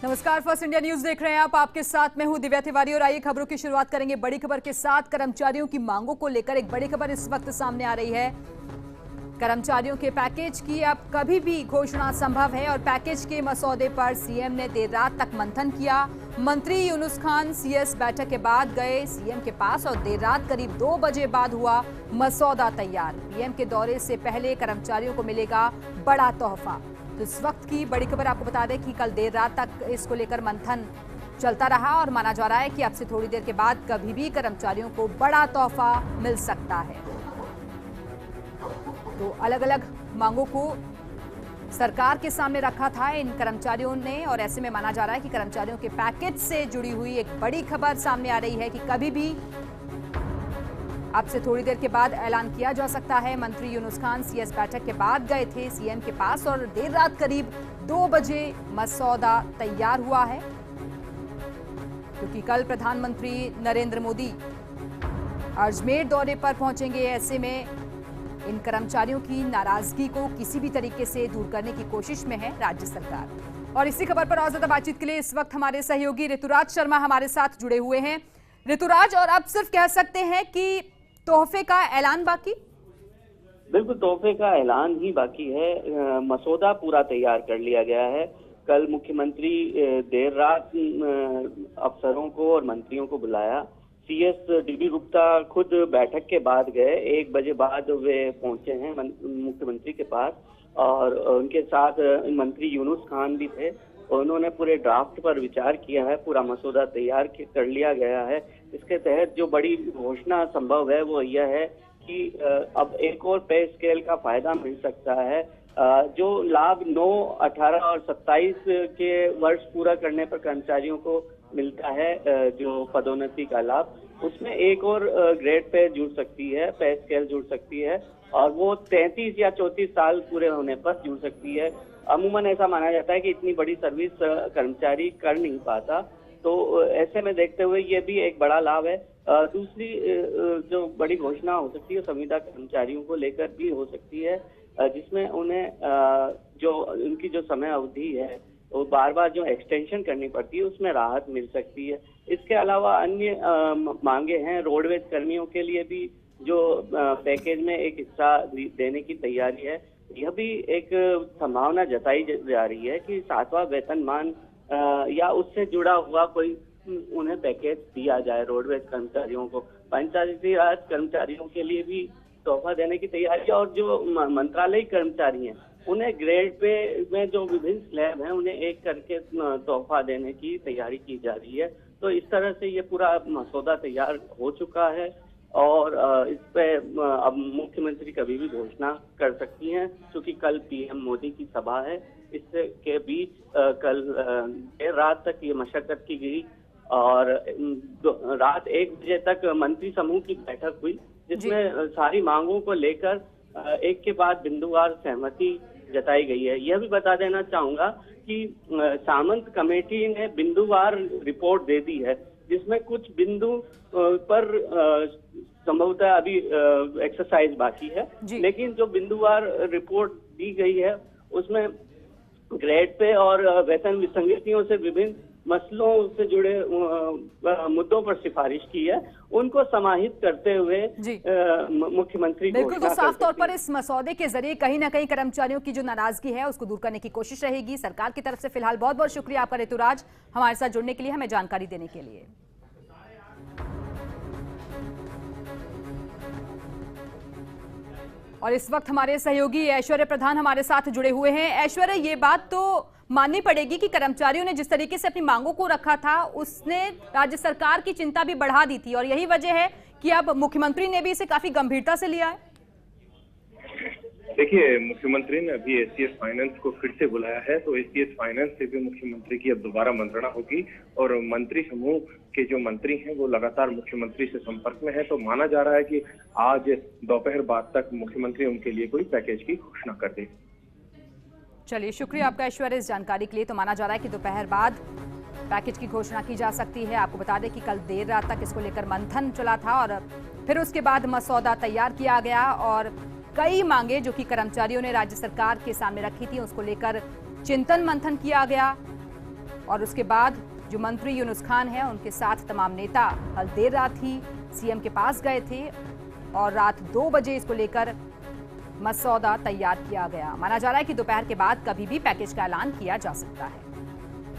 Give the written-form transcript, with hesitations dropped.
नमस्कार, first India news देख रहे हैं आप। आपके साथ मैं हूं दिव्या तिवारी और आइए खबरों की शुरुआत करेंगे बड़ी खबर के साथ। कर्मचारियों की मांगों को लेकर एक बड़ी खबर इस वक्त सामने आ रही है। कर्मचारियों के पैकेज की अब कभी भी घोषणा संभव है और पैकेज के मसौदे पर सीएम ने देर रात तक मंथन किया। मंत्री यूनुस खान सीएस बैठक के बाद गए सीएम के पास और देर रात करीब 2 बजे बाद हुआ मसौदा तैयार। पीएम के दौरे से पहले कर्मचारियों को मिलेगा बड़ा तोहफा। तो इस वक्त की बड़ी खबर आपको बता दें कि कल देर रात तक इसको लेकर मंथन चलता रहा और माना जा रहा है कि अब से थोड़ी देर के बाद कभी भी कर्मचारियों को बड़ा तोहफा मिल सकता है। तो अलग अलग मांगों को सरकार के सामने रखा था इन कर्मचारियों ने और ऐसे में माना जा रहा है कि कर्मचारियों के पैकेज से जुड़ी हुई एक बड़ी खबर सामने आ रही है कि कभी भी अब से थोड़ी देर के बाद ऐलान किया जा सकता है। मंत्री यूनुस खान सीएस बैठक के बाद गए थे सीएम के पास और देर रात करीब 2 बजे मसौदा तैयार हुआ है, क्योंकि कल प्रधानमंत्री नरेंद्र मोदी अजमेर दौरे पर पहुंचेंगे। ऐसे में इन कर्मचारियों की नाराजगी को किसी भी तरीके से दूर करने की कोशिश में है राज्य सरकार। और इसी खबर पर और ज्यादा बातचीत के लिए इस वक्त हमारे सहयोगी ऋतुराज शर्मा हमारे साथ जुड़े हुए हैं। ऋतुराज, और अब सिर्फ कह सकते हैं कि तोहफे का ऐलान बाकी? बिल्कुल, तोहफे का ऐलान ही बाकी है। मसौदा पूरा तैयार कर लिया गया है। कल मुख्यमंत्री देर रात अफसरों को और मंत्रियों को बुलाया। सीएस डीबी गुप्ता खुद बैठक के बाद गए, 1 बजे बाद वे पहुंचे हैं मुख्यमंत्री के पास और उनके साथ मंत्री यूनुस खान भी थे। उन्होंने पूरे ड्राफ्ट पर विचार किया है, पूरा मसौदा तैयार कर लिया गया है। इसके तहत जो बड़ी घोषणा संभव है वो यह है कि अब एक और पे स्केल का फायदा मिल सकता है। जो लाभ 9, 18 और 27 के वर्ष पूरा करने पर कर्मचारियों को मिलता है, जो पदोन्नति का लाभ, उसमें एक और ग्रेड पे जुड़ सकती है, पे स्केल जुड़ सकती है और वो 33 या 34 साल पूरे होने पर जुड़ सकती है। अमूमन ऐसा माना जाता है कि इतनी बड़ी सर्विस कर्मचारी कर नहीं पाता, तो ऐसे में देखते हुए ये भी एक बड़ा लाभ है। दूसरी जो बड़ी घोषणा हो सकती है संविदा कर्मचारियों को लेकर भी हो सकती है, जिसमें उन्हें जो उनकी जो समय अवधि है वो बार बार जो एक्सटेंशन करनी पड़ती है उसमें राहत मिल सकती है। इसके अलावा अन्य मांगे हैं। रोडवेज कर्मियों के लिए भी जो पैकेज में एक हिस्सा देने की तैयारी है, यह भी एक संभावना जताई जा रही है कि 7वां वेतनमान या उससे जुड़ा हुआ कोई उन्हें पैकेज दिया जाए रोडवेज कर्मचारियों को। पंचायती राज कर्मचारियों के लिए भी तोहफा देने की तैयारी है और जो मंत्रालयी कर्मचारी हैं उन्हें ग्रेड पे में जो विभिन्न स्लैब हैं उन्हें एक करके तोहफा देने की तैयारी की जा रही है। तो इस तरह से ये पूरा मसौदा तैयार हो चुका है और इस पे अब मुख्यमंत्री कभी भी घोषणा कर सकती हैं, क्योंकि कल पीएम मोदी की सभा है। इससे के बीच कल देर रात तक ये मशक्कत की गई और रात 1 बजे तक मंत्री समूह की बैठक हुई, जिसमें सारी मांगों को लेकर एक के बाद बिंदुवार सहमति जताई गई है। यह भी बता देना चाहूंगा कि सामंत कमेटी ने बिंदुवार रिपोर्ट दे दी है, जिसमें कुछ बिंदु पर संभवतः अभी एक्सरसाइज बाकी है, लेकिन जो बिंदुवार रिपोर्ट दी गई है उसमें ग्रेड पे और वेतन विसंगतियों से विभिन्न मसलों से जुड़े मुद्दों पर सिफारिश की है। उनको समाहित करते हुए मुख्यमंत्री बिल्कुल, तो साफ तौर पर इस मसौदे के जरिए कहीं ना कहीं कर्मचारियों की जो नाराजगी है उसको दूर करने की कोशिश रहेगी सरकार की तरफ से। फिलहाल बहुत बहुत शुक्रिया आपका ऋतुराज, हमारे साथ जुड़ने के लिए, हमें जानकारी देने के लिए। और इस वक्त हमारे सहयोगी ऐश्वर्य प्रधान हमारे साथ जुड़े हुए हैं। ऐश्वर्य, ये बात तो माननी पड़ेगी कि कर्मचारियों ने जिस तरीके से अपनी मांगों को रखा था उसने राज्य सरकार की चिंता भी बढ़ा दी थी और यही वजह है कि अब मुख्यमंत्री ने भी इसे काफी गंभीरता से लिया है। देखिए, मुख्यमंत्री ने अभी एसीएस फाइनेंस को फिर से बुलाया है, तो एसीएस फाइनेंस से भी मुख्यमंत्री की अब दोबारा मंत्रणा होगी और मंत्री समूह के जो मंत्री हैं वो लगातार मुख्यमंत्री से संपर्क में है। तो माना जा रहा है कि आज दोपहर बाद तक मुख्यमंत्री उनके लिए कोई पैकेज की घोषणा कर दे। चलिए, शुक्रिया आपका ऐश्वर्य इस जानकारी के लिए। तो माना जा रहा है कि दोपहर बाद पैकेज की घोषणा की जा सकती है। आपको बता दें कि कल देर रात तक इसको लेकर मंथन चला था और फिर उसके बाद मसौदा तैयार किया गया और कई मांगे जो कि कर्मचारियों ने राज्य सरकार के सामने रखी थी उसको लेकर चिंतन मंथन किया गया। और उसके बाद जो मंत्री यूनुस खान है उनके साथ तमाम नेता कल देर रात ही सीएम के पास गए थे और रात 2 बजे इसको लेकर मसौदा तैयार किया गया। माना जा रहा है कि दोपहर के बाद कभी भी पैकेज का ऐलान किया जा सकता है।